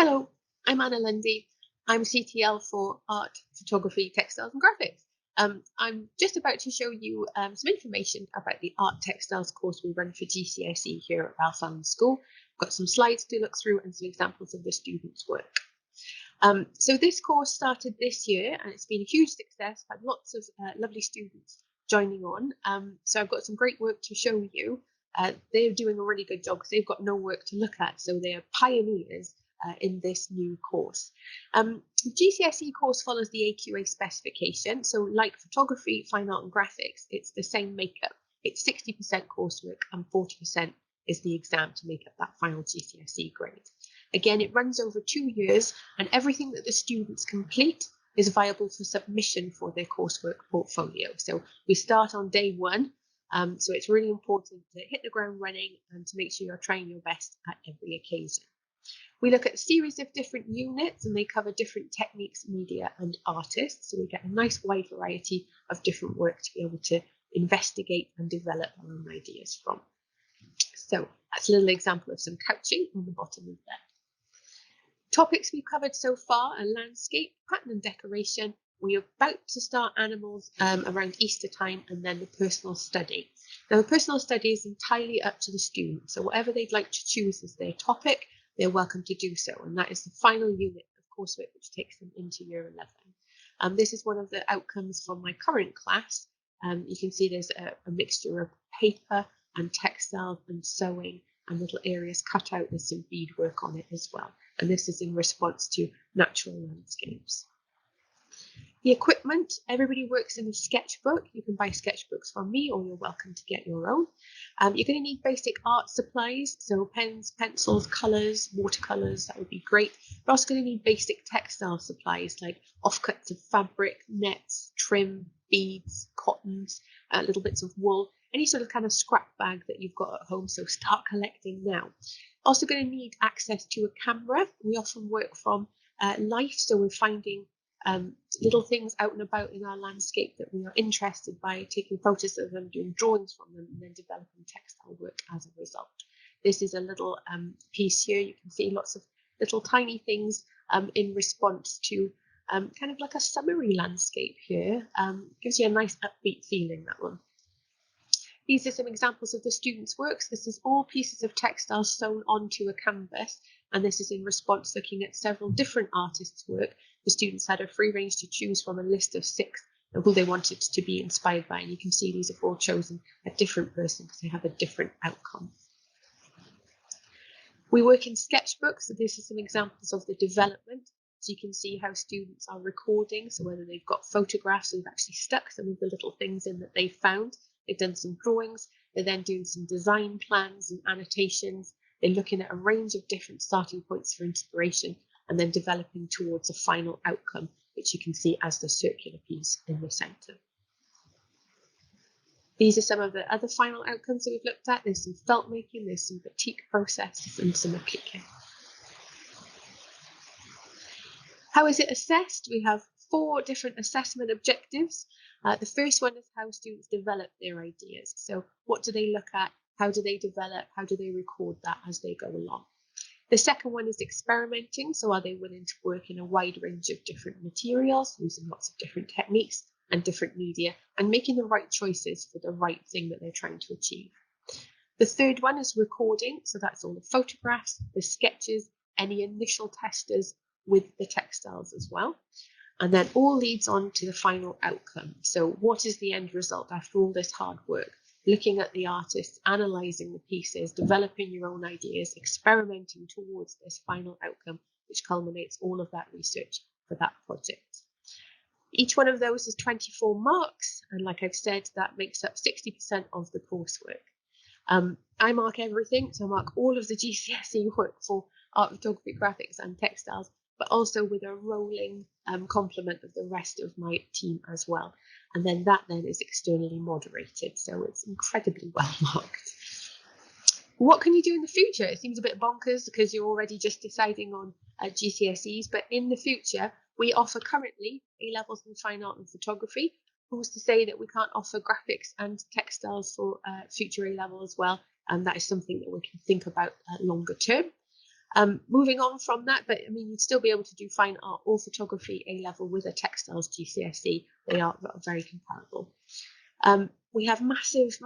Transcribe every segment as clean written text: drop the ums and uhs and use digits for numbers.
Hello, I'm Anna Lundy. I'm CTL for Art, Photography, Textiles and Graphics. I'm just about to show you some information about the Art Textiles course we run for GCSE here at Ralph Allen School. I've got some slides to look through and some examples of the students' work. So this course started this year and it's been a huge success. I've had lots of lovely students joining on. So I've got some great work to show you. They're doing a really good job because they've got no work to look at. So they are pioneers in this new course. GCSE course follows the AQA specification. So like photography, fine art and graphics, it's the same makeup. It's 60% coursework and 40% is the exam to make up that final GCSE grade. Again, it runs over 2 years and everything that the students complete is viable for submission for their coursework portfolio. So we start on day one. So it's really important to hit the ground running and to make sure you're trying your best at every occasion. We look at a series of different units and they cover different techniques, media and artists. So we get a nice wide variety of different work to be able to investigate and develop our own ideas from. So that's a little example of some couching on the bottom of there. Topics we've covered so far are landscape, pattern and decoration. We're about to start animals around Easter time and then the personal study. Now the personal study is entirely up to the student. So whatever they'd like to choose as their topic, they're welcome to do so. And that is the final unit of coursework which takes them into year 11. This is one of the outcomes from my current class. You can see there's a mixture of paper and textiles and sewing and little areas cut out. There's some beadwork on it as well. And this is in response to natural landscapes. The equipment, everybody works in a sketchbook. You can buy sketchbooks from me or you're welcome to get your own. You're going to need basic art supplies, so pens, pencils, colours, watercolours, that would be great. You're also going to need basic textile supplies like offcuts of fabric, nets, trim, beads, cottons, little bits of wool, any sort of kind of scrap bag that you've got at home, so start collecting now. Also going to need access to a camera. We often work from life, so we're finding little things out and about in our landscape that we are interested by, taking photos of them, doing drawings from them, and then developing textile work as a result. This is a little piece here. You can see lots of little tiny things in response to kind of like a summery landscape here. Gives you a nice upbeat feeling, that one. These are some examples of the students' works. This is all pieces of textile sewn onto a canvas, and this is in response looking at several different artists' work. The students had a free range to choose from a list of 6 of who they wanted to be inspired by, and you can see these have all chosen a different person because they have a different outcome. We work in sketchbooks, so this is some examples of the development. So you can see how students are recording, so whether they've got photographs or they've actually stuck some of the little things in that they found. They've done some drawings, they're then doing some design plans and annotations. They're looking at a range of different starting points for inspiration and then developing towards a final outcome, which you can see as the circular piece in the centre. These are some of the other final outcomes that we've looked at. There's some felt making, there's some batik process and some applique. How is it assessed? We have 4 different assessment objectives. The first one is how students develop their ideas. So what do they look at? How do they develop? How do they record that as they go along? The second one is experimenting. So are they willing to work in a wide range of different materials, using lots of different techniques and different media, and making the right choices for the right thing that they're trying to achieve? The third one is recording. So that's all the photographs, the sketches, any initial testers with the textiles as well. And then all leads on to the final outcome. So what is the end result after all this hard work? Looking at the artists, analysing the pieces, developing your own ideas, experimenting towards this final outcome, which culminates all of that research for that project. Each one of those is 24 marks. And like I've said, that makes up 60% of the coursework. I mark everything. So I mark all of the GCSE work for art, photography, graphics and textiles, but also with a rolling complement of the rest of my team as well. And then that then is externally moderated. So it's incredibly well marked. What can you do in the future? It seems a bit bonkers because you're already just deciding on GCSEs, but in the future, we offer currently A-levels in fine art and photography. Who's to say that we can't offer graphics and textiles for future A-level as well? And that is something that we can think about longer term. Moving on from that, but I mean, you'd still be able to do fine art or photography A-level with a textiles GCSE. They are very comparable. We have massive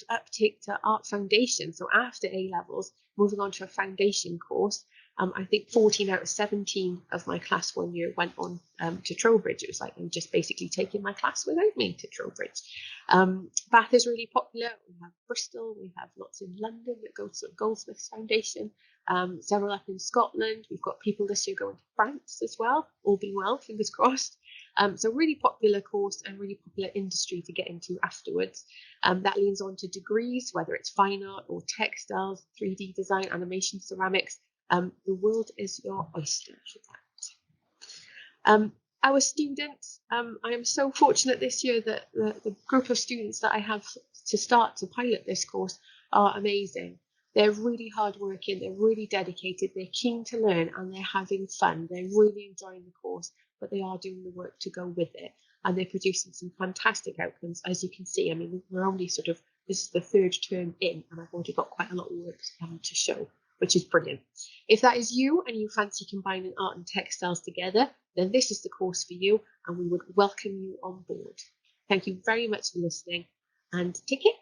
uptake to art foundation. So after A-levels, moving on to a foundation course, I think 14 out of 17 of my class one year went on to Trowbridge. It was like them just basically taking my class without me to Trowbridge. Bath is really popular. We have Bristol. We have lots in London that go to Goldsmiths Foundation. Several up in Scotland. We've got people this year going to France as well. All being well, fingers crossed. So really popular course and really popular industry to get into afterwards. That leans on to degrees, whether it's fine art or textiles, 3D design, animation, ceramics. The world is your oyster. Our students, I am so fortunate this year that the group of students that I have to start to pilot this course are amazing. They're really hardworking, they're really dedicated, they're keen to learn, and they're having fun. They're really enjoying the course, but they are doing the work to go with it. And they're producing some fantastic outcomes, as you can see. I mean, we're only this is the third term in, and I've already got quite a lot of work to show, which is brilliant. If that is you and you fancy combining art and textiles together, then this is the course for you, and we would welcome you on board. Thank you very much for listening, and take care.